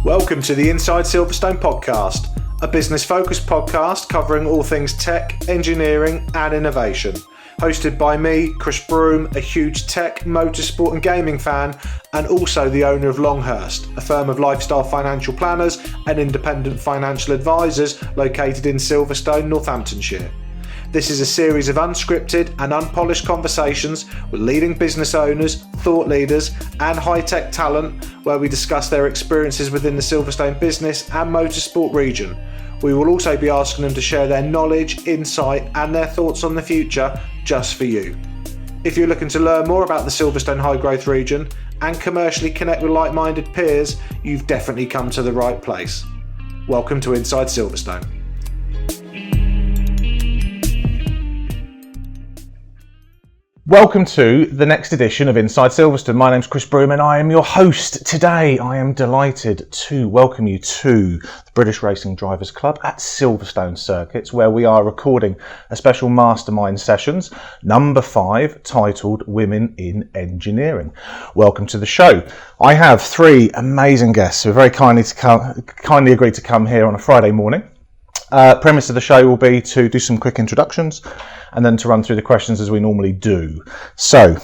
Welcome to the Inside Silverstone podcast, a business-focused podcast covering all things tech, engineering and innovation. Hosted by me, Chris Broome, a huge tech, motorsport and gaming fan, and also the owner of Longhurst, a firm of lifestyle financial planners and independent financial advisors located in Silverstone, Northamptonshire. This is a series of unscripted and unpolished conversations with leading business owners, thought leaders and high-tech talent where we discuss their experiences within the Silverstone business and motorsport region. We will also be asking them to share their knowledge, insight and their thoughts on the future just for you. If you're looking to learn more about the Silverstone high growth region and commercially connect with like-minded peers, you've definitely come to the right place. Welcome to Inside Silverstone. Welcome to the next edition of Inside Silverstone. My name's Chris Broome and I am your host today. I am delighted to welcome you to the British Racing Drivers Club at Silverstone Circuits, where we are recording a special Mastermind Sessions, number 5, titled Women in Engineering. Welcome to the show. I have 3 amazing guests who are very kindly agreed to come here on a Friday morning. Premise of the show will be to do some quick introductions and then to run through the questions as we normally do. So,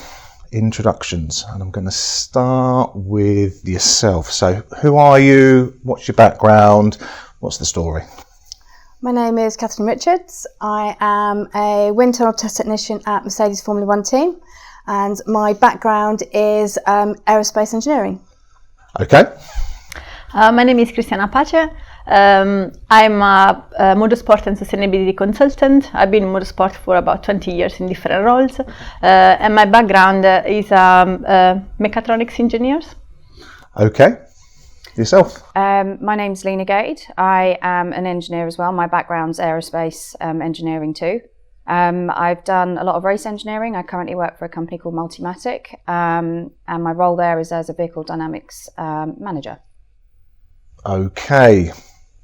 introductions, and I'm going to start with yourself. So, who are you? What's your background? What's the story? My name is Kathryn Richards. I am a wind tunnel test technician at Mercedes Formula 1 team, and my background is aerospace engineering. Okay. My name is Cristiana Pace. I'm a motorsport and sustainability consultant. I've been in motorsport for about 20 years in different roles, and my background is mechatronics engineers. Okay. Yourself? My name's Leena Gade. I am an engineer as well. My background's aerospace engineering too. I've done a lot of race engineering. I currently work for a company called Multimatic, and my role there is as a vehicle dynamics manager. Okay.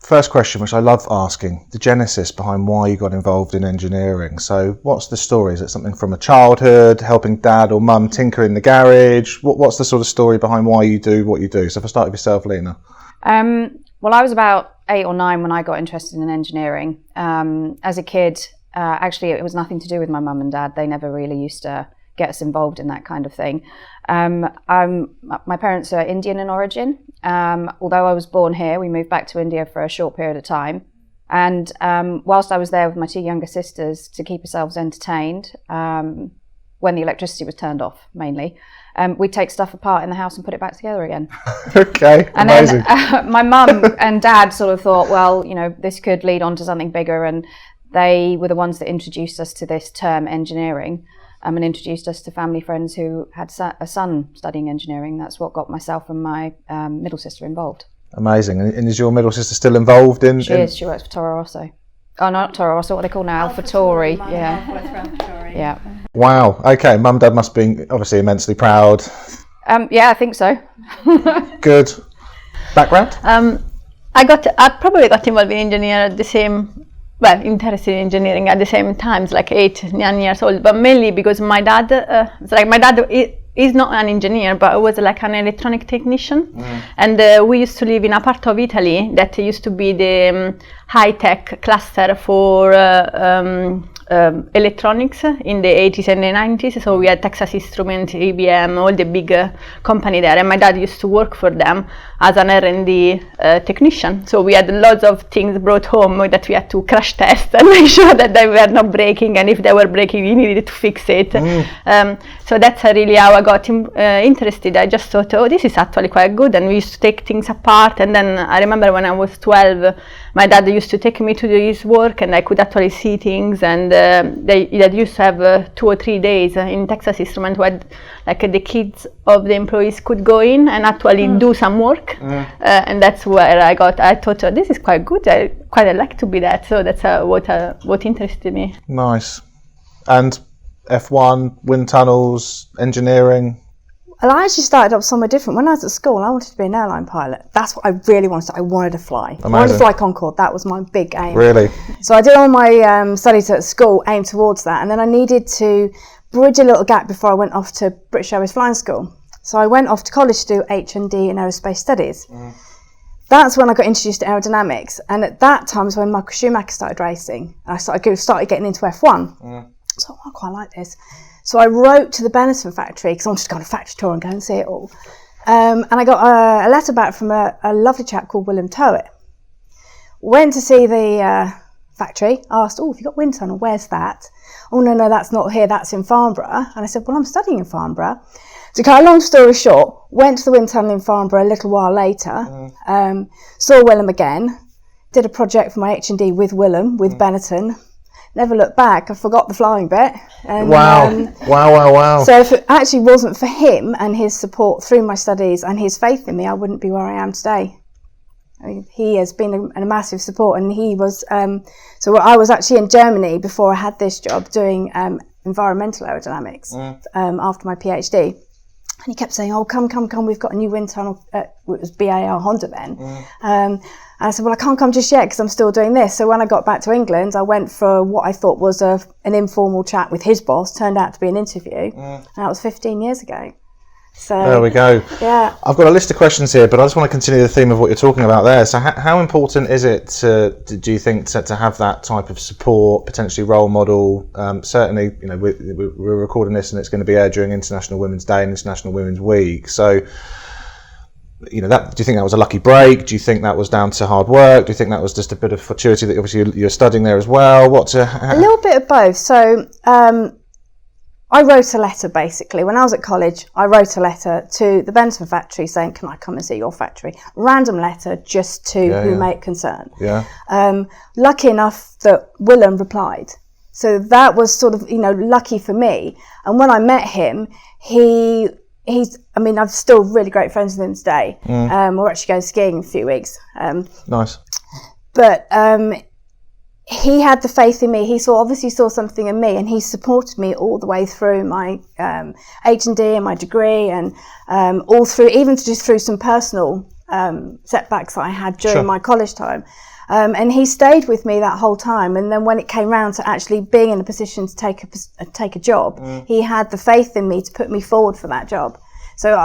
First question, which I love asking, the genesis behind why you got involved in engineering. So what's the story? Is it something from a childhood, helping dad or mum tinker in the garage? What's the sort of story behind why you do what you do? So if I start with yourself, Leena. Well, I was about 8 or 9 when I got interested in engineering. As a kid, actually, it was nothing to do with my mum and dad. They never really used to get us involved in that kind of thing. My parents are Indian in origin. Although I was born here, we moved back to India for a short period of time. And whilst I was there with my 2 younger sisters to keep ourselves entertained, when the electricity was turned off, mainly, we'd take stuff apart in the house and put it back together again. Okay, and amazing. Then my mum and dad sort of thought, well, you know, this could lead on to something bigger. And they were the ones that introduced us to this term engineering. And introduced us to family friends who had a son studying engineering. That's what got myself and my middle sister involved. Amazing. And is your middle sister still involved in? She is. She works for Toro Rosso. Oh, not Toro Rosso. What they call now, AlphaTauri. Yeah. Wow. Okay. Mum, dad must be obviously immensely proud. Yeah, I think so. Good. Background? I probably got involved in engineering at the same. Well, interested in engineering at the same time, like 8, 9 years old, but mainly because my dad, my dad is not an engineer, but was like an electronic technician. And we used to live in a part of Italy that used to be the high-tech cluster for electronics in the 80s and the 90s. So we had Texas Instruments, IBM, all the big company there, and my dad used to work for them as an R&D technician. So we had lots of things brought home that we had to crash test and make sure that they were not breaking, and if they were breaking we needed to fix it. So that's really how I got interested. I just thought, oh, this is actually quite good, and we used to take things apart. And then I remember when I was 12, my dad used to take me to his work and I could actually see things, and they used to have 2 or 3 days in Texas Instruments where like the kids of the employees could go in and actually do some work, and that's where I thought, oh, this is quite good. I like to be that. So that's what interested me. Nice. And F1, wind tunnels, engineering? Well, I actually started off somewhere different. When I was at school, I wanted to be an airline pilot. That's what I really wanted. I wanted to fly. Amazing. I wanted to fly Concorde. That was my big aim. Really? So I did all my studies at school aimed towards that. And then I needed to bridge a little gap before I went off to British Airways Flying School. So I went off to college to do H&D in aerospace studies. that's when I got introduced to aerodynamics. And at that time was when Michael Schumacher started racing. And I started getting into F1. So I quite like this. So I wrote to the Benetton factory because I wanted to go on a factory tour and go and see it all. And I got a letter back from a lovely chap called William Towett. Went to see the factory, asked, have you got wind tunnel? Where's that? Oh, no, that's not here, that's in Farnborough. And I said, well, I'm studying in Farnborough. To cut a long story short, went to the wind tunnel in Farnborough a little while later, saw Willem again, did a project for my H&D with Willem, with Benetton. Never looked back. I forgot the flying bit. And, Wow. So if it actually wasn't for him and his support through my studies and his faith in me, I wouldn't be where I am today. I mean, he has been a massive support, and he was. So I was actually in Germany before I had this job doing environmental aerodynamics after my PhD. And he kept saying, come, we've got a new wind tunnel. It was BAR Honda then. And I said, well, I can't come just yet because I'm still doing this. So when I got back to England, I went for what I thought was an informal chat with his boss. Turned out to be an interview. And that was 15 years ago. So there we go. Yeah. I've got a list of questions here, but I just want to continue the theme of what you're talking about there. So how important is it do you think to have that type of support, potentially role model? Certainly, we're recording this and it's going to be aired during International Women's Day and International Women's Week. So, do you think that was a lucky break? Do you think that was down to hard work? Do you think that was just a bit of fortuity that obviously you're studying there as well? A little bit of both. So, I wrote a letter basically. When I was at college, I wrote a letter to the Benetton factory saying, can I come and see your factory? Random letter just to who may it concern. Yeah. Lucky enough that Willem replied. So that was sort of, lucky for me. And when I met him, I'm still really great friends with him today. We're actually going skiing in a few weeks. Nice. But he had the faith in me. He obviously saw something in me, and he supported me all the way through my H&D and my degree, and all through, even just through some personal setbacks that I had during my college time. And he stayed with me that whole time. And then when it came round to actually being in a position to take a job, he had the faith in me to put me forward for that job. So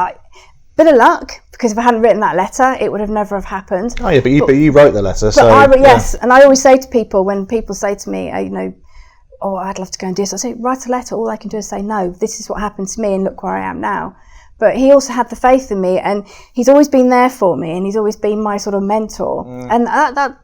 bit of luck, because if I hadn't written that letter, it would have never have happened. Oh yeah, but you wrote the letter. Yes, and I always say to people, when people say to me, I'd love to go and do this, I say, write a letter. All I can do is say, no, this is what happened to me, and look where I am now. But he also had the faith in me, and he's always been there for me, and he's always been my sort of mentor. And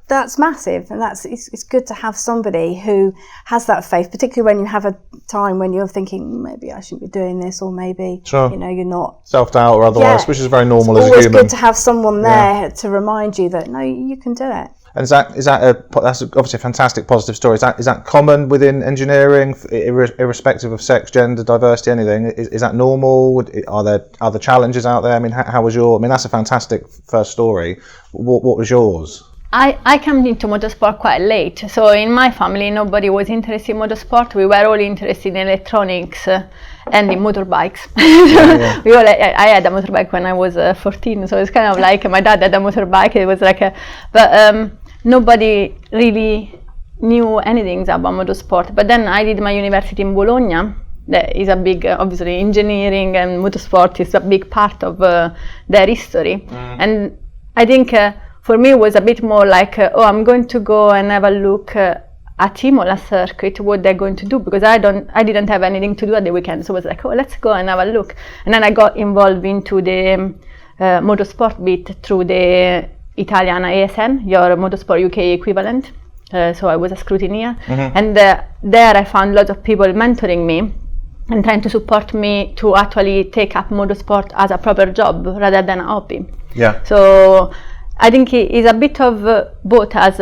that's massive, and it's good to have somebody who has that faith, particularly when you have a time when you're thinking, maybe I shouldn't be doing this, or maybe you're not. Self-doubt or otherwise, which is very normal as a human. It's always good to have someone there to remind you that, no, you can do it. And that's obviously a fantastic positive story. Is that common within engineering, irrespective of sex, gender, diversity, anything? Is that normal? Are there other challenges out there? I mean, how was that's a fantastic first story. What was yours? I came into motorsport quite late. So in my family, nobody was interested in motorsport. We were all interested in electronics and in motorbikes. I had a motorbike when I was 14. So it's kind of like my dad had a motorbike. It was like nobody really knew anything about motorsport. But then I did my university in Bologna. That is a big, obviously, engineering and motorsport is a big part of their history. And I think for me it was a bit more like, I'm going to go and have a look at Imola circuit, what they're going to do, because I didn't have anything to do at the weekend. So I was like, let's go and have a look. And then I got involved into the motorsport bit through the Italian ASN, your Motorsport UK equivalent. So I was a scrutineer. And there I found lots of people mentoring me and trying to support me to actually take up motorsport as a proper job rather than a hobby. Yeah. So I think it's a bit of both, as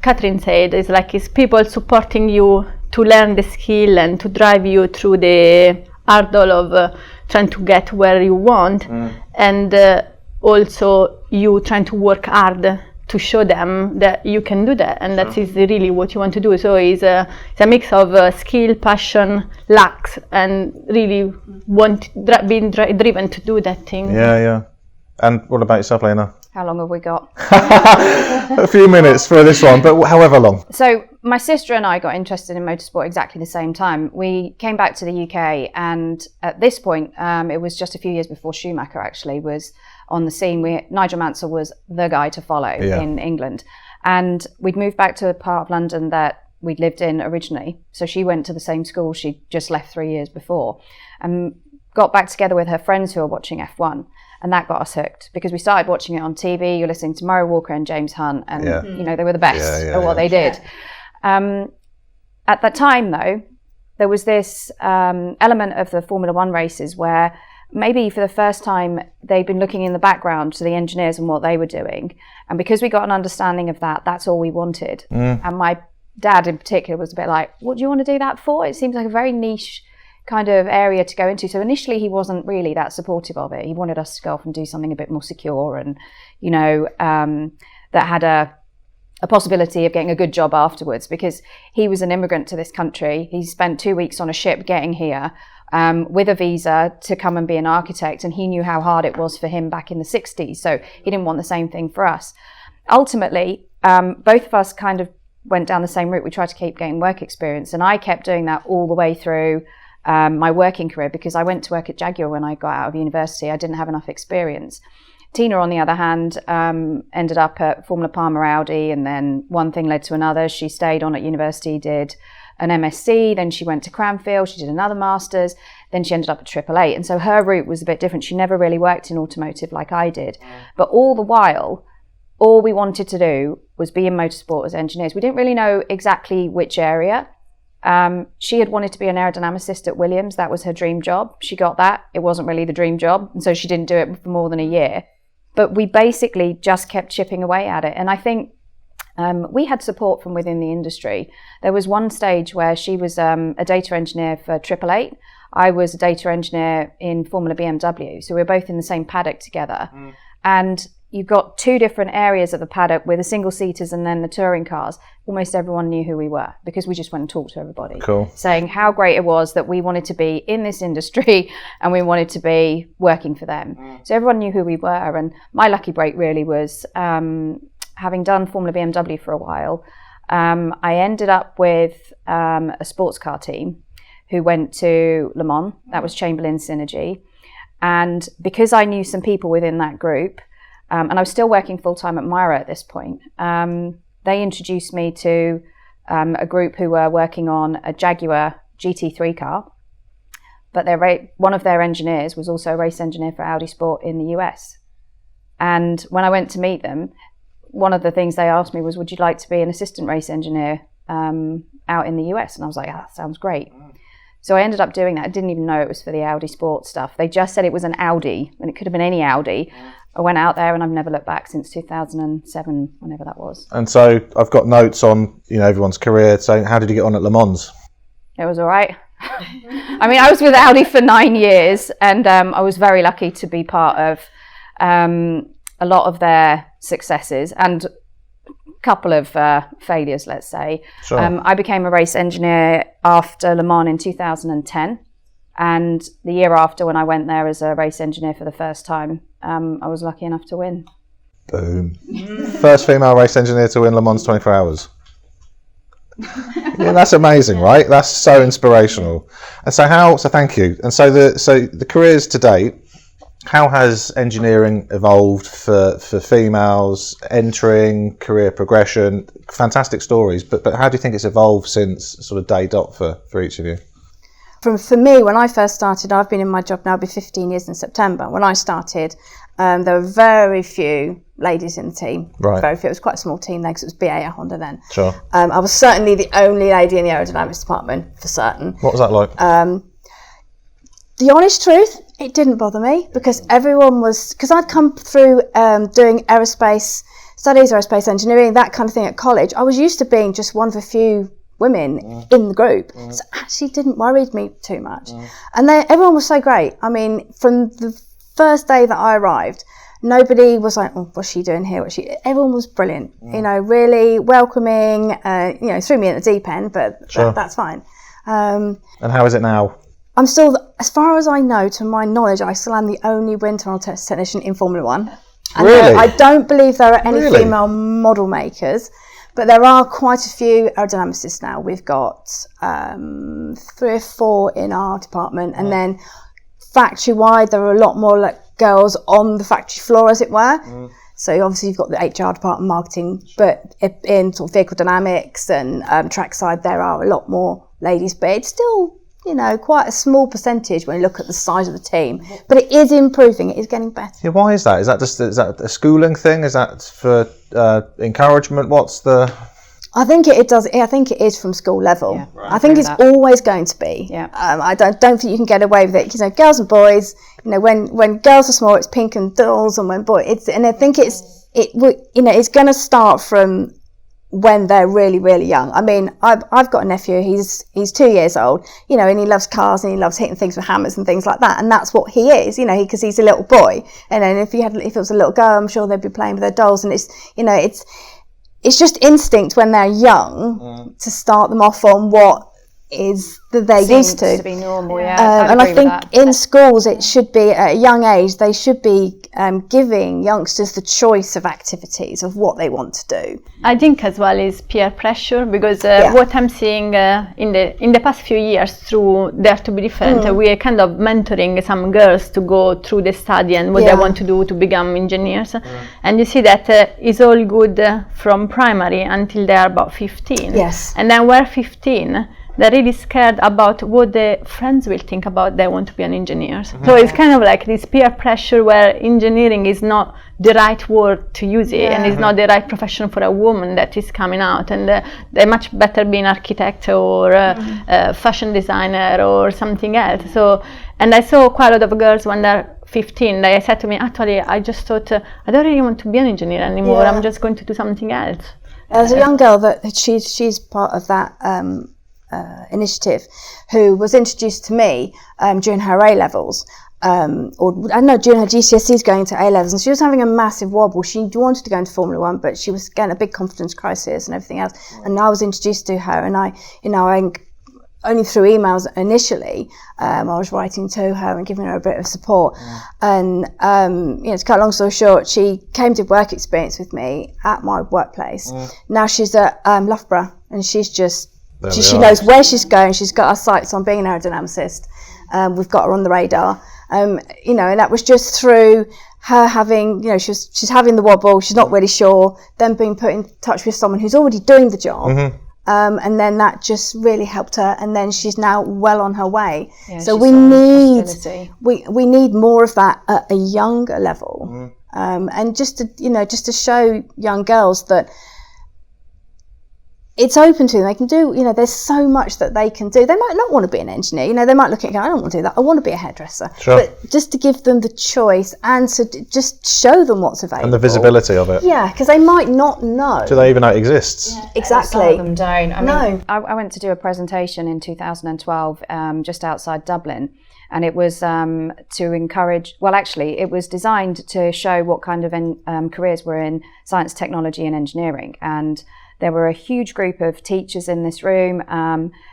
Kathryn said. It's people supporting you to learn the skill and to drive you through the hurdle of trying to get where you want, and also you trying to work hard to show them that you can do that, and that is really what you want to do. So it's a mix of skill, passion, luck, and really being driven to do that thing. Yeah. And what about yourself, Leena? How long have we got? A few minutes for this one, but however long. So my sister and I got interested in motorsport exactly the same time. We came back to the UK, and at this point, it was just a few years before Schumacher actually was on the scene. Nigel Mansell was the guy to follow in England. And we'd moved back to a part of London that we'd lived in originally. So she went to the same school she'd just left 3 years before, and got back together with her friends who were watching F1. And that got us hooked, because we started watching it on TV. You're listening to Murray Walker and James Hunt, and you know, they were the best at what they did. At that time, though, there was this element of the Formula One races where maybe for the first time they'd been looking in the background to the engineers and what they were doing. And because we got an understanding of that, that's all we wanted. And my dad in particular was a bit like, what do you want to do that for? It seems like a very niche kind of area to go into. So initially he wasn't really that supportive of it. He wanted us to go off and do something a bit more secure and, you know, that had a possibility of getting a good job afterwards, because he was an immigrant to this country. He spent 2 weeks on a ship getting here with a visa to come and be an architect, and he knew how hard it was for him back in the 60s. So he didn't want the same thing for us. Ultimately, both of us kind of went down the same route. We tried to keep getting work experience, and I kept doing that all the way through my working career, because I went to work at Jaguar when I got out of university. I didn't have enough experience. Tina, on the other hand, ended up at Formula Palmer Audi, and then one thing led to another. She stayed on at university, did an MSc, then she went to Cranfield, she did another master's, then she ended up at AAA. And so her route was a bit different. She never really worked in automotive like I did. But all the while, all we wanted to do was be in motorsport as engineers. We didn't really know exactly which area. She had wanted to be an aerodynamicist at Williams. That was her dream job. She got that. It wasn't really the dream job, and so she didn't do it for more than a year. But we basically just kept chipping away at it. And I think we had support from within the industry. There was one stage where she was a data engineer for 888. I was a data engineer in Formula BMW. So we were both in the same paddock together. And you've got two different areas of the paddock with the single-seaters and then the touring cars. Almost everyone knew who we were, because we just went and talked to everybody. Cool. Saying how great it was that we wanted to be in this industry and we wanted to be working for them. So everyone knew who we were. And my lucky break really was having done Formula BMW for a while. I ended up with a sports car team who went to Le Mans. That was Chamberlain Synergy. And because I knew some people within that group, and I was still working full-time at Myra at this point, they introduced me to a group who were working on a Jaguar GT3 car. But one of their engineers was also a race engineer for Audi Sport in the US. And when I went to meet them, one of the things they asked me was, would you like to be an assistant race engineer out in the US? And I was like, that sounds great. So I ended up doing that. I didn't even know it was for the Audi Sport stuff. They just said it was an Audi, and it could have been any Audi. I went out there and I've never looked back since 2007, whenever that was. And so I've got notes on, you know, everyone's career saying, how did you get on at Le Mans? It was all right. I mean, I was with Audi for 9 years, and I was very lucky to be part of a lot of their successes and a couple of failures, let's say. Sure. I became a race engineer after Le Mans in 2010. And the year after, when I went there as a race engineer for the first time, I was lucky enough to win. Boom. First female race engineer to win Le Mans 24 hours. Yeah, that's amazing, right? That's so inspirational. And so thank you. And so the careers to date, how has engineering evolved for females entering, career progression? Fantastic stories, but how do you think it's evolved since sort of day dot for each of you? For me, when I first started, I've been in my job now, it'll be 15 years in September. When I started, there were very few ladies in the team. Right. Very few. It was quite a small team then, because it was BA at Honda then. Sure. I was certainly the only lady in the aerodynamics department, for certain. What was that like? The honest truth, it didn't bother me, because because I'd come through doing aerospace studies, aerospace engineering, that kind of thing at college. I was used to being just one of a few women in the group, so it actually didn't worry me too much. And everyone was so great. I mean, from the first day that I arrived, nobody was like, oh, what's she doing here? Everyone was brilliant, you know, really welcoming, you know, threw me in the deep end, but sure. That's fine. And how is it now? I'm still, as far as I know, to my knowledge, I still am the only wind tunnel technician in Formula One. And Really? I don't believe there are any Really? female model makers, but there are quite a few aerodynamicists now. We've got 3 or 4 in our department, and then factory-wide, there are a lot more like girls on the factory floor, as it were. So obviously you've got the HR department, marketing, but in sort of vehicle dynamics and trackside, there are a lot more ladies, but it's still, you know, quite a small percentage when you look at the size of the team. But it is improving, it is getting better. Yeah, why is that? Is that a schooling thing? Is that for encouragement? What's the... I think it is from school level. Yeah, right. I think it's always going to be. Yeah. I don't think you can get away with it. You know, girls and boys. You know, when girls are small, it's pink and dolls, and when boys, and I think it's going to start from when they're really, really young. I mean, I've got a nephew. He's 2 years old. You know, and he loves cars and he loves hitting things with hammers and things like that. And that's what he is. You know, because he's a little boy. And then if it was a little girl, I'm sure they'd be playing with their dolls. And it's just instinct when they're young to start them off on what is that they're used to be normal. Yeah, and I think in schools it should be at a young age they should be giving youngsters the choice of activities of what they want to do. I think as well is peer pressure, because what I'm seeing in the past few years through Dare to Be Different, we are kind of mentoring some girls to go through the study and what they want to do to become engineers. And you see that it's all good from primary until they are about 15. Yes. And then we're 15. They're really scared about what the friends will think about they want to be an engineer. So it's kind of like this peer pressure where engineering is not the right word to use it, and it's not the right profession for a woman that is coming out, and they're much better being architect or fashion designer or something else. So, and I saw quite a lot of girls when they're 15, they said to me, actually, I just thought, I don't really want to be an engineer anymore, I'm just going to do something else. There's a young girl that she's part of that initiative who was introduced to me during her A-levels, or I don't know, during her GCSEs going to A-levels, and she was having a massive wobble. She wanted to go into Formula One, but she was getting a big confidence crisis and everything else, and I was introduced to her, and I only through emails initially, I was writing to her and giving her a bit of support. And to cut a long story short, she came to work experience with me at my workplace. Now she's at Loughborough, and she's just she knows where she's going. She's got her sights on being an aerodynamicist. We've got her on the radar. And that was just through her having, she's having the wobble. She's not really sure. Then being put in touch with someone who's already doing the job. And then that just really helped her. And then she's now well on her way. Yeah, so we need more of that at a younger level. And just to show young girls that it's open to them. They can do, there's so much that they can do. They might not want to be an engineer. They might look at it and go, I don't want to do that. I want to be a hairdresser. Sure. But just to give them the choice and to just show them what's available. And the visibility of it. Yeah, because they might not know. Do they even know it exists? Yeah, exactly. Some of them don't. I went to do a presentation in 2012 just outside Dublin. And it was to encourage, it was designed to show what kind of careers were in science, technology and engineering. And there were a huge group of teachers in this room,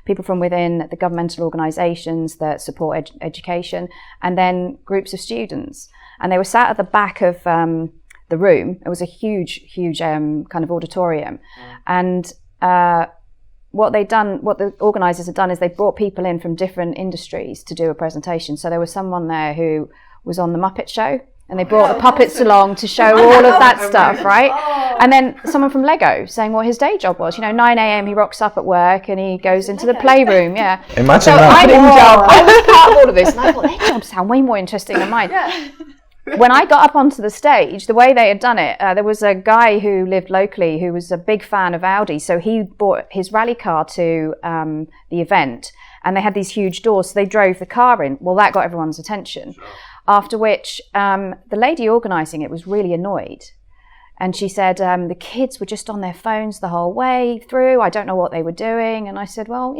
people from within the governmental organisations that support education, and then groups of students. And they were sat at the back of the room. It was a huge kind of auditorium. And what the organisers had done is they brought people in from different industries to do a presentation. So there was someone there who was on the Muppet Show, and they brought the puppets along to show all of that stuff, right? And then someone from Lego saying what his day job was. 9 a.m. he rocks up at work and he goes into the playroom. Yeah. Imagine that. I was part of all of this, and I thought their jobs sound way more interesting than mine. When I got up onto the stage, the way they had done it, there was a guy who lived locally who was a big fan of Audi, so he brought his rally car to the event, and they had these huge doors, so they drove the car in. Well, that got everyone's attention. Sure. After which, the lady organising it was really annoyed. And she said, the kids were just on their phones the whole way through. I don't know what they were doing. And I said, well,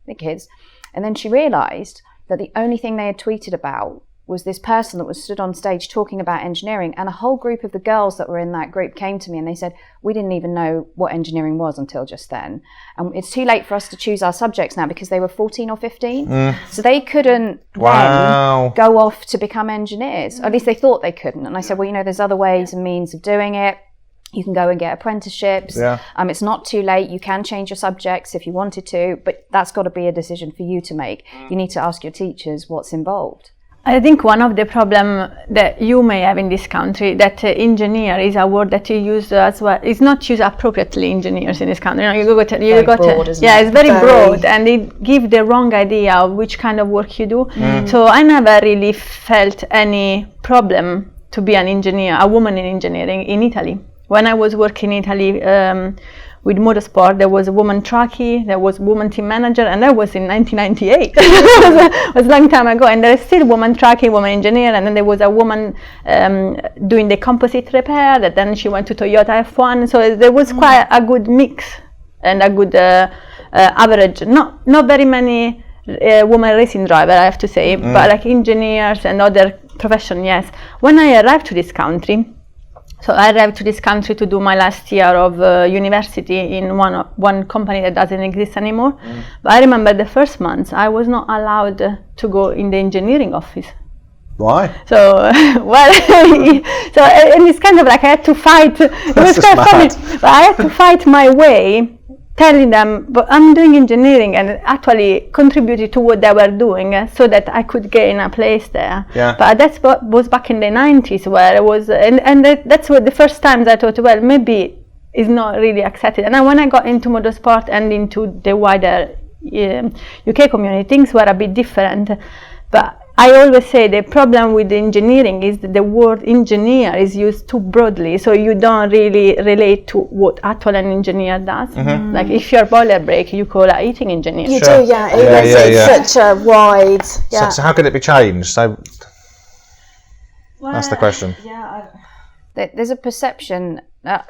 the kids. And then she realised that the only thing they had tweeted about was this person that was stood on stage talking about engineering, and a whole group of the girls that were in that group came to me and they said, we didn't even know what engineering was until just then. And it's too late for us to choose our subjects now, because they were 14 or 15. So they couldn't then go off to become engineers. Or at least they thought they couldn't. And I said, well, there's other ways and means of doing it. You can go and get apprenticeships. It's not too late. You can change your subjects if you wanted to, but that's got to be a decision for you to make. You need to ask your teachers what's involved. I think one of the problems that you may have in this country, that engineer is a word that you use as well, is not used appropriately, engineers in this country. It's very broad, and it gives the wrong idea of which kind of work you do. So I never really felt any problem to be an engineer, a woman in engineering in Italy. When I was working in Italy with Motorsport, there was a woman trackie, there was a woman team manager, and that was in 1998. It was a long time ago, and there is still woman trackie, woman engineer, and then there was a woman doing the composite repair, that then she went to Toyota F1, so there was quite a good mix and a good average. Not very many women racing drivers, I have to say, but like engineers and other professions, yes. When I arrived to this country, so I arrived to this country to do my last year of university in one company that doesn't exist anymore. But I remember the first months I was not allowed to go in the engineering office. Why? So, and it's kind of like I had to fight. It was quite funny, but I had to fight my way, telling them, but I'm doing engineering, and actually contributed to what they were doing so that I could gain a place there. But that's what was back in the 90s, where it was, and that's what the first times I thought, well, maybe it's not really accepted. And then when I got into motorsport and into the wider UK community, things were a bit different. But I always say the problem with engineering is that the word engineer is used too broadly, so you don't really relate to what actually an engineer does. Like if your boiler breaks, you call a heating engineer. You do, it's such a wide. So how can it be changed? So that's the question. There's a perception,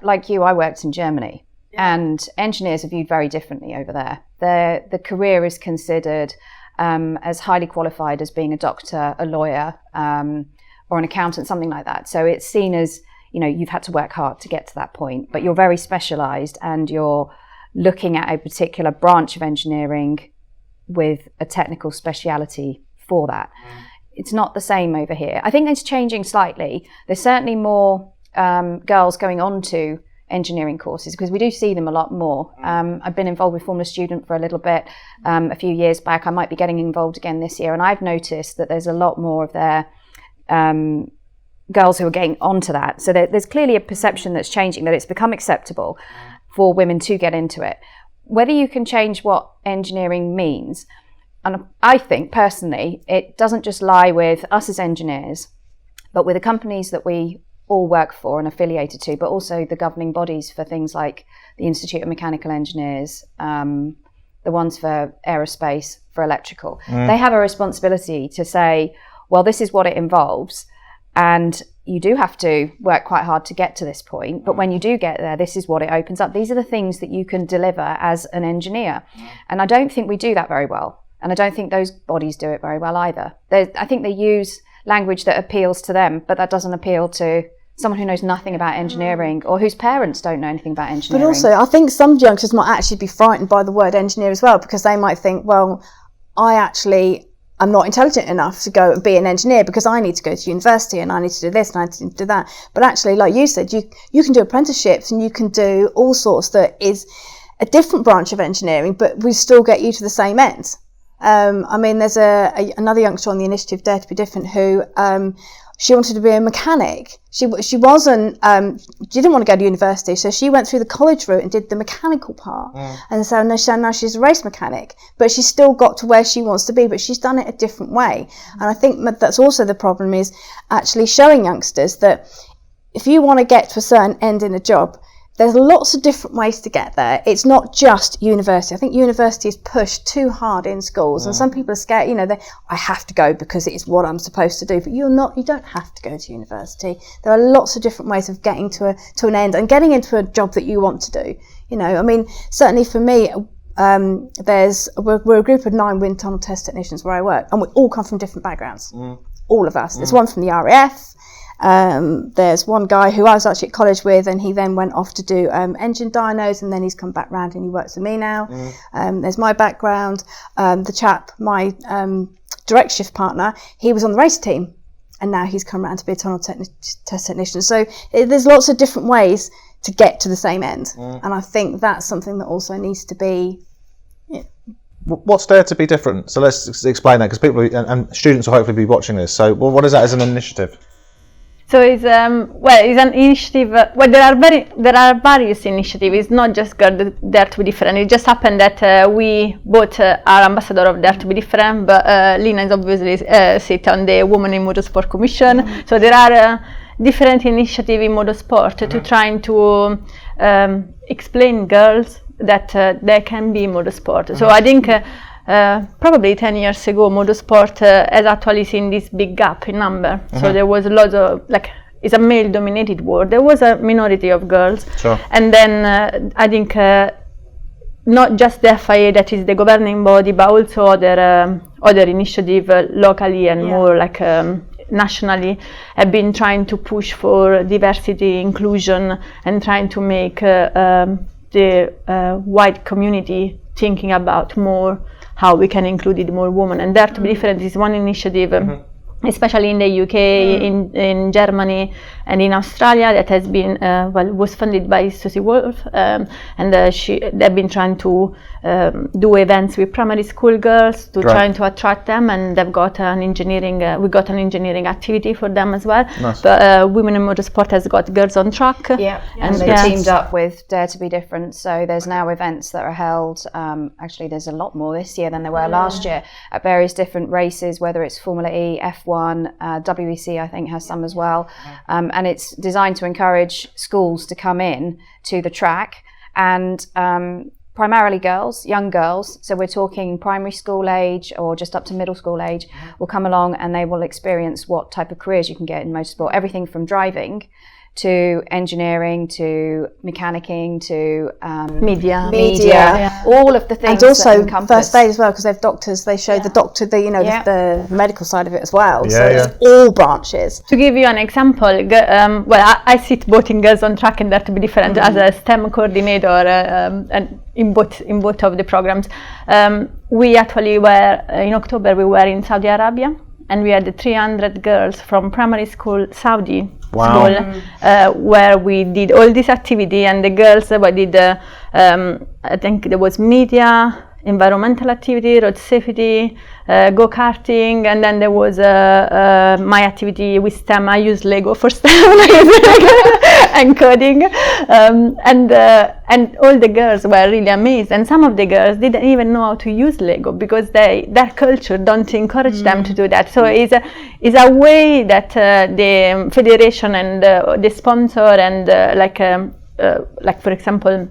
like you, I worked in Germany, and engineers are viewed very differently over there. The career is considered as highly qualified as being a doctor, a lawyer, or an accountant, something like that. So it's seen as, you've had to work hard to get to that point, but you're very specialised and you're looking at a particular branch of engineering with a technical speciality for that. It's not the same over here. I think it's changing slightly. There's certainly more girls going on to engineering courses, because we do see them a lot more. I've been involved with Formula Student for a little bit a few years back. I might be getting involved again this year, and I've noticed that there's a lot more of their girls who are getting onto that. So there's clearly a perception that's changing, that it's become acceptable for women to get into it. Whether you can change what engineering means, and I think personally it doesn't just lie with us as engineers, but with the companies that we all work for and affiliated to, but also the governing bodies for things like the Institute of Mechanical Engineers, the ones for aerospace, for electrical. They have a responsibility to say, well, this is what it involves, and you do have to work quite hard to get to this point, but when you do get there, this is what it opens up. These are the things that you can deliver as an engineer. And I don't think we do that very well, and I don't think those bodies do it very well either. I think they use language that appeals to them, but that doesn't appeal to someone who knows nothing about engineering, or whose parents don't know anything about engineering. But also, I think some youngsters might actually be frightened by the word engineer as well, because they might think, well, I'm not intelligent enough to go and be an engineer because I need to go to university and I need to do this and I need to do that. But actually, like you said, you can do apprenticeships and you can do all sorts that is a different branch of engineering, but we still get you to the same end. There's another youngster on the initiative, Dare to Be Different, who she wanted to be a mechanic. She didn't want to go to university, so she went through the college route and did the mechanical part. And so now she's a race mechanic, but she's still got to where she wants to be, but she's done it a different way. And I think that's also the problem, is actually showing youngsters that if you want to get to a certain end in a job, there's lots of different ways to get there. It's not just university. I think university is pushed too hard in schools, and some people are scared. I have to go because it's what I'm supposed to do. But you're not. You don't have to go to university. There are lots of different ways of getting to an end and getting into a job that you want to do. Certainly for me, we're a group of 9 wind tunnel test technicians where I work, and we all come from different backgrounds. All of us. There's one from the RAF. There's one guy who I was actually at college with, and he then went off to do engine dynos, and then he's come back round and he works with me now. There's my background. The chap, my direct shift partner, he was on the race team, and now he's come around to be a tunnel test technician. So there's lots of different ways to get to the same end, and I think that's something that also needs to be. What's Dare to be different? So let's explain that, because people and students will hopefully be watching this. So what is that as an initiative? So it's it's an initiative. There are various initiatives. It's not just Dare to be different. It just happened that we both are ambassador of Dare to be different, but Leena is obviously sit on the Women in Motorsport Commission. So there are different initiatives in motorsport to trying to explain girls that they can be motorsport. So I think probably 10 years ago, motorsport has actually seen this big gap in number. So there was lots of, it's a male-dominated world. There was a minority of girls. Sure. And then I think not just the FIA, that is the governing body, but also other initiatives locally and more nationally have been trying to push for diversity, inclusion, and trying to make the wide community thinking about more how we can include more women. And Dare to be different is one initiative, especially in the UK, in Germany, and in Australia, that has been was funded by Susie Wolf, and they've been trying to do events with primary school girls to trying to attract them, and they've got an engineering. We got an engineering activity for them as well. Nice. But Women in Motorsport has got Girls on Track. Yeah, and they teamed up with Dare to be Different. So there's now events that are held. Actually, there's a lot more this year than there were last year at various different races, whether it's Formula E, F1, WEC, I think has some as well. And it's designed to encourage schools to come in to the track, and primarily girls, young girls. So we're talking primary school age or just up to middle school age will come along, and they will experience what type of careers you can get in motorsport. Everything from driving to engineering to mechanicking to media, all of the things. And also first aid as well, because they're doctors. They show the doctor, the medical side of it as well. It's all branches. To give you an example, I sit both in Girls on Track and Dare to be Different as a STEM coordinator, and in both of the programs. We actually were in October. We were in Saudi Arabia, and we had 300 girls from primary school, Saudi school, where we did all this activity, and the girls did, I think there was media, environmental activity, road safety, go-karting, and then there was my activity with STEM. I used Lego for STEM and coding, and all the girls were really amazed, and some of the girls didn't even know how to use Lego because their culture don't encourage them to do that. So it's a way that the federation and the sponsor and like for example,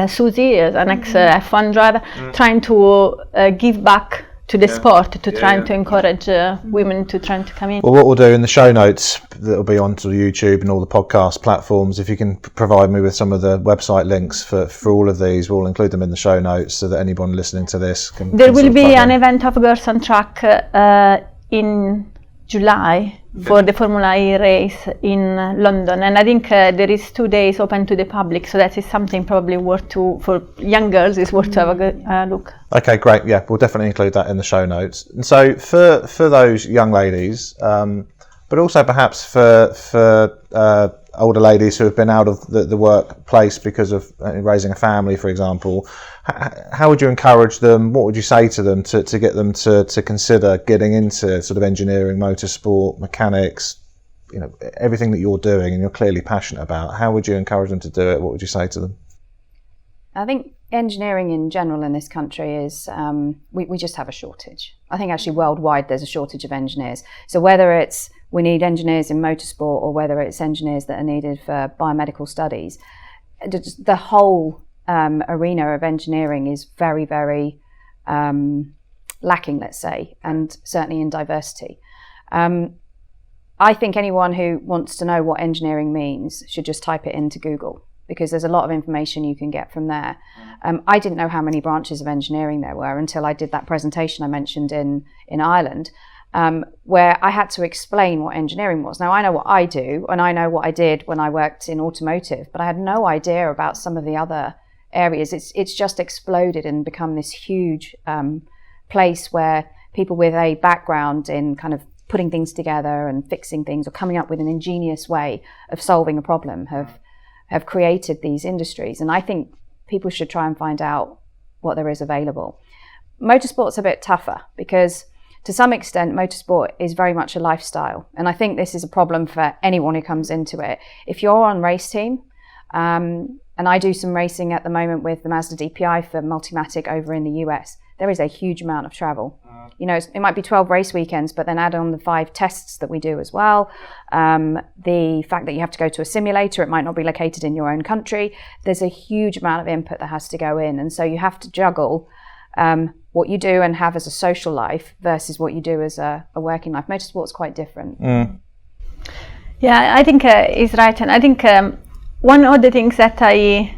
Susie is an ex-F1 driver, trying to give back to the sport, to trying to encourage women to trying to come in. Well, what we'll do in the show notes that'll be onto YouTube and all the podcast platforms, if you can provide me with some of the website links for all of these, we'll include them in the show notes so that anyone listening to this can. There will be an event of Girls on Track in July for the Formula E race in London, and I think there is 2 days open to the public, so that is something probably for young girls is worth to have a good look. Okay, great. Yeah, we'll definitely include that in the show notes. And so for those young ladies, but also perhaps for older ladies who have been out of the workplace because of raising a family, for example, how would you encourage them? What would you say to them to get them to consider getting into sort of engineering, motorsport, mechanics, everything that you're doing and you're clearly passionate about? How would you encourage them to do it? What would you say to them? I think engineering in general in this country is, we just have a shortage. I think actually worldwide there's a shortage of engineers. So whether it's we need engineers in motorsport or whether it's engineers that are needed for biomedical studies, the whole arena of engineering is very, very lacking, let's say, and certainly in diversity. I think anyone who wants to know what engineering means should just type it into Google, because there's a lot of information you can get from there. I didn't know how many branches of engineering there were until I did that presentation I mentioned in Ireland, where I had to explain what engineering was. Now I know what I do, and I know what I did when I worked in automotive, but I had no idea about some of the other areas. It's just exploded and become this huge place where people with a background in kind of putting things together and fixing things or coming up with an ingenious way of solving a problem have created these industries. And I think people should try and find out what there is available. Motorsport's a bit tougher because to some extent motorsport is very much a lifestyle. And I think this is a problem for anyone who comes into it. If you're on race team, and I do some racing at the moment with the Mazda DPI for Multimatic over in the US, there is a huge amount of travel. You know, it might be 12 race weekends, but then add on the 5 tests that we do as well. The fact that you have to go to a simulator, it might not be located in your own country. There's a huge amount of input that has to go in. And so you have to juggle what you do and have as a social life versus what you do as a working life. Motorsport's quite different. Yeah, I think he's right. And I think one of the things that I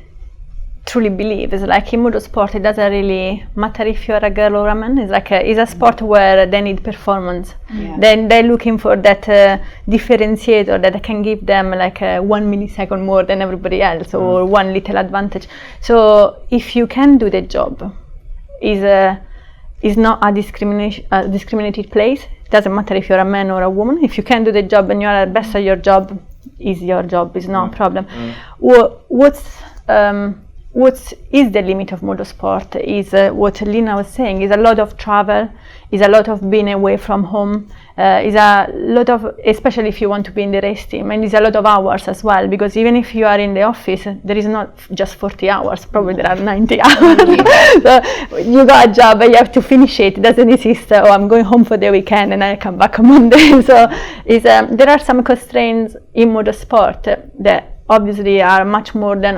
truly believe is like in motorsport, it doesn't really matter if you're a girl or a man. It's like it's a sport where they need performance. Then they're looking for that differentiator that can give them like 1 millisecond more than everybody else or one little advantage. So if you can do the job, is not a discriminated place. It doesn't matter if you're a man or a woman. If you can do the job and you're the best at your job, is your job. Is not a problem. What is the limit of motorsport is what Leena was saying, is a lot of travel, is a lot of being away from home, is a lot of, especially if you want to be in the race team, and it's a lot of hours as well, because even if you are in the office, there is not just 40 hours, probably there are 90 hours. So you got a job and you have to finish it. It doesn't exist, I'm going home for the weekend and I come back on Monday. So there are some constraints in motorsport that obviously are much more than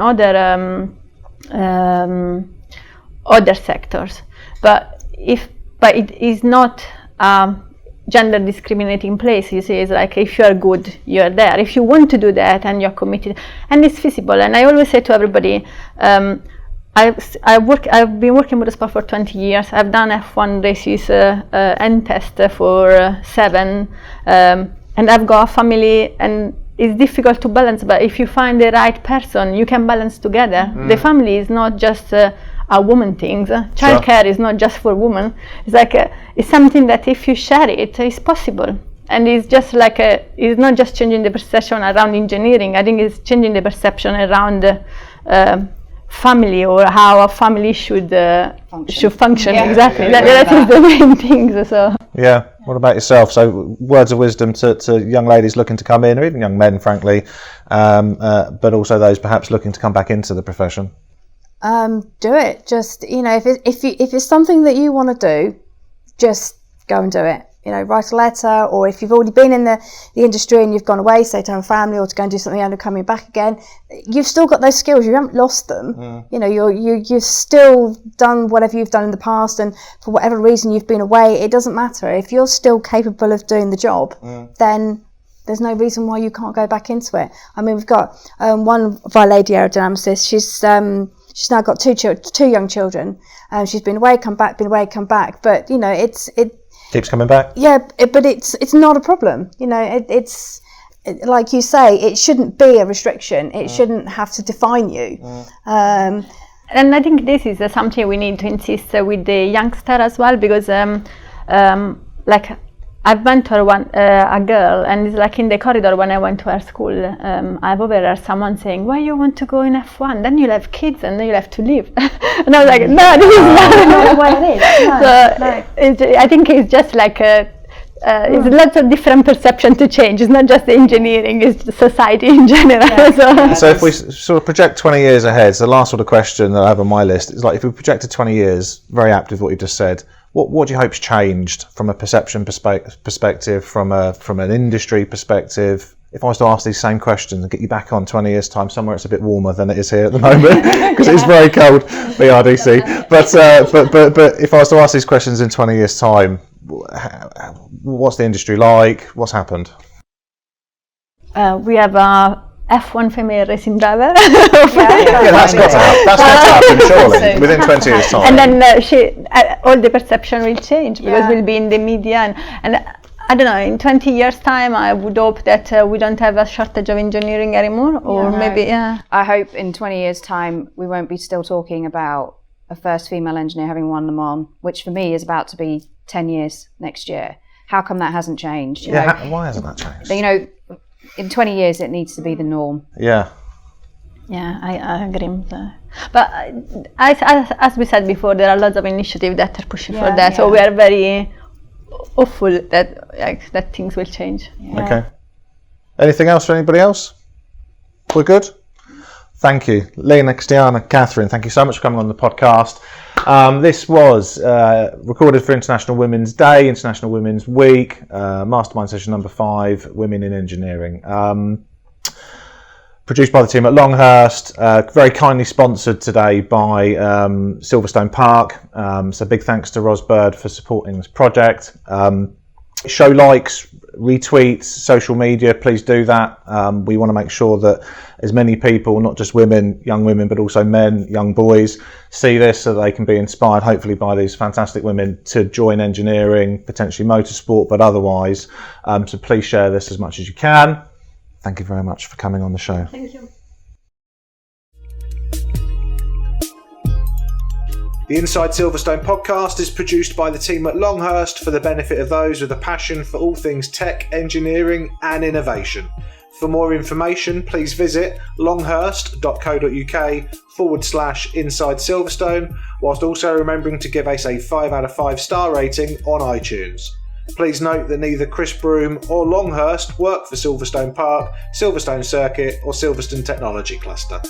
other sectors, but it is not a gender discriminating place. You see, it's like if you are good, you're there. If you want to do that and you're committed, and it's feasible. And I always say to everybody, I've been working with motorsport for 20 years. I've done F1 races and test for 7, and I've got a family, and it's difficult to balance, but if you find the right person, you can balance together. The family is not just a woman thing. Childcare is not just for women. It's like it's something that if you share it, it's possible. And it's just like it's not just changing the perception around engineering. I think it's changing the perception around family, or how a family should function. Yeah. Exactly. That is the main thing. So. Yeah. What about yourself? So words of wisdom to young ladies looking to come in, or even young men, frankly, but also those perhaps looking to come back into the profession. Do it. Just, you know, if it's something that you want to do, just go and do it. You know, write a letter, or if you've already been in the industry and you've gone away, say to have a family or to go and do something and coming back again, you've still got those skills. You haven't lost them. You know, you've still done whatever you've done in the past, and for whatever reason you've been away, it doesn't matter. If you're still capable of doing the job, then there's no reason why you can't go back into it. I mean, we've got one of our lady aerodynamicists. She's now got two young children. She's been away, come back, been away, come back. But you know, it keeps coming back. Yeah, but it's not a problem. You know, it's like you say, it shouldn't be a restriction. It shouldn't have to define you. And I think this is something we need to insist with the youngster as well, because like I've mentored a girl, and it's like in the corridor when I went to her school, I've overheard someone saying, "Why you want to go in F1? Then you'll have kids and then you'll have to leave." And I was like, "No, this is not the way it is." So I think it's just like it's lots of different perception to change. It's not just the engineering; it's society in general. Yeah. So if we sort of project 20 years ahead, so the last sort of question that I have on my list is like, if we projected 20 years, very apt with what you've just said. What do you hope's changed from a perception perspective, from an industry perspective? If I was to ask these same questions and get you back on 20 years' time, somewhere it's a bit warmer than it is here at the moment, because it's very cold, BRDC. But if I was to ask these questions in 20 years' time, what's the industry like? What's happened? We have a F1 female racing driver. Yeah, that's got to happen. That's got to happen, surely, within 20 years' time. And then all the perception will change because we'll be in the media. And I don't know, in 20 years' time, I would hope that we don't have a shortage of engineering anymore. Or I hope in 20 years' time, we won't be still talking about a first female engineer having won Le Mans, which for me is about to be 10 years next year. How come that hasn't changed? You know? Why hasn't that changed? You know, in 20 years, it needs to be the norm. Yeah, I agree with that. But as we said before, there are lots of initiatives that are pushing for that. So we are very hopeful that things will change. Yeah. Okay. Anything else for anybody else? We're good? Thank you. Leena, Cristiana, Kathryn, thank you so much for coming on the podcast. This was recorded for International Women's Day, International Women's Week, Mastermind Session number 5, Women in Engineering. Produced by the team at Longhurst, very kindly sponsored today by Silverstone Park. So big thanks to Ros Bird for supporting this project. Show likes, retweets, social media, please do that. We want to make sure that as many people, not just women, young women, but also men, young boys, see this so they can be inspired, hopefully, by these fantastic women to join engineering, potentially motorsport, but otherwise. So please share this as much as you can. Thank you very much for coming on the show. Thank you. The Inside Silverstone podcast is produced by the team at Longhurst for the benefit of those with a passion for all things tech, engineering and innovation. For more information, please visit longhurst.co.uk/Inside Silverstone, whilst also remembering to give us a 5 out of 5 star rating on iTunes. Please note that neither Chris Broome or Longhurst work for Silverstone Park, Silverstone Circuit or Silverstone Technology Cluster.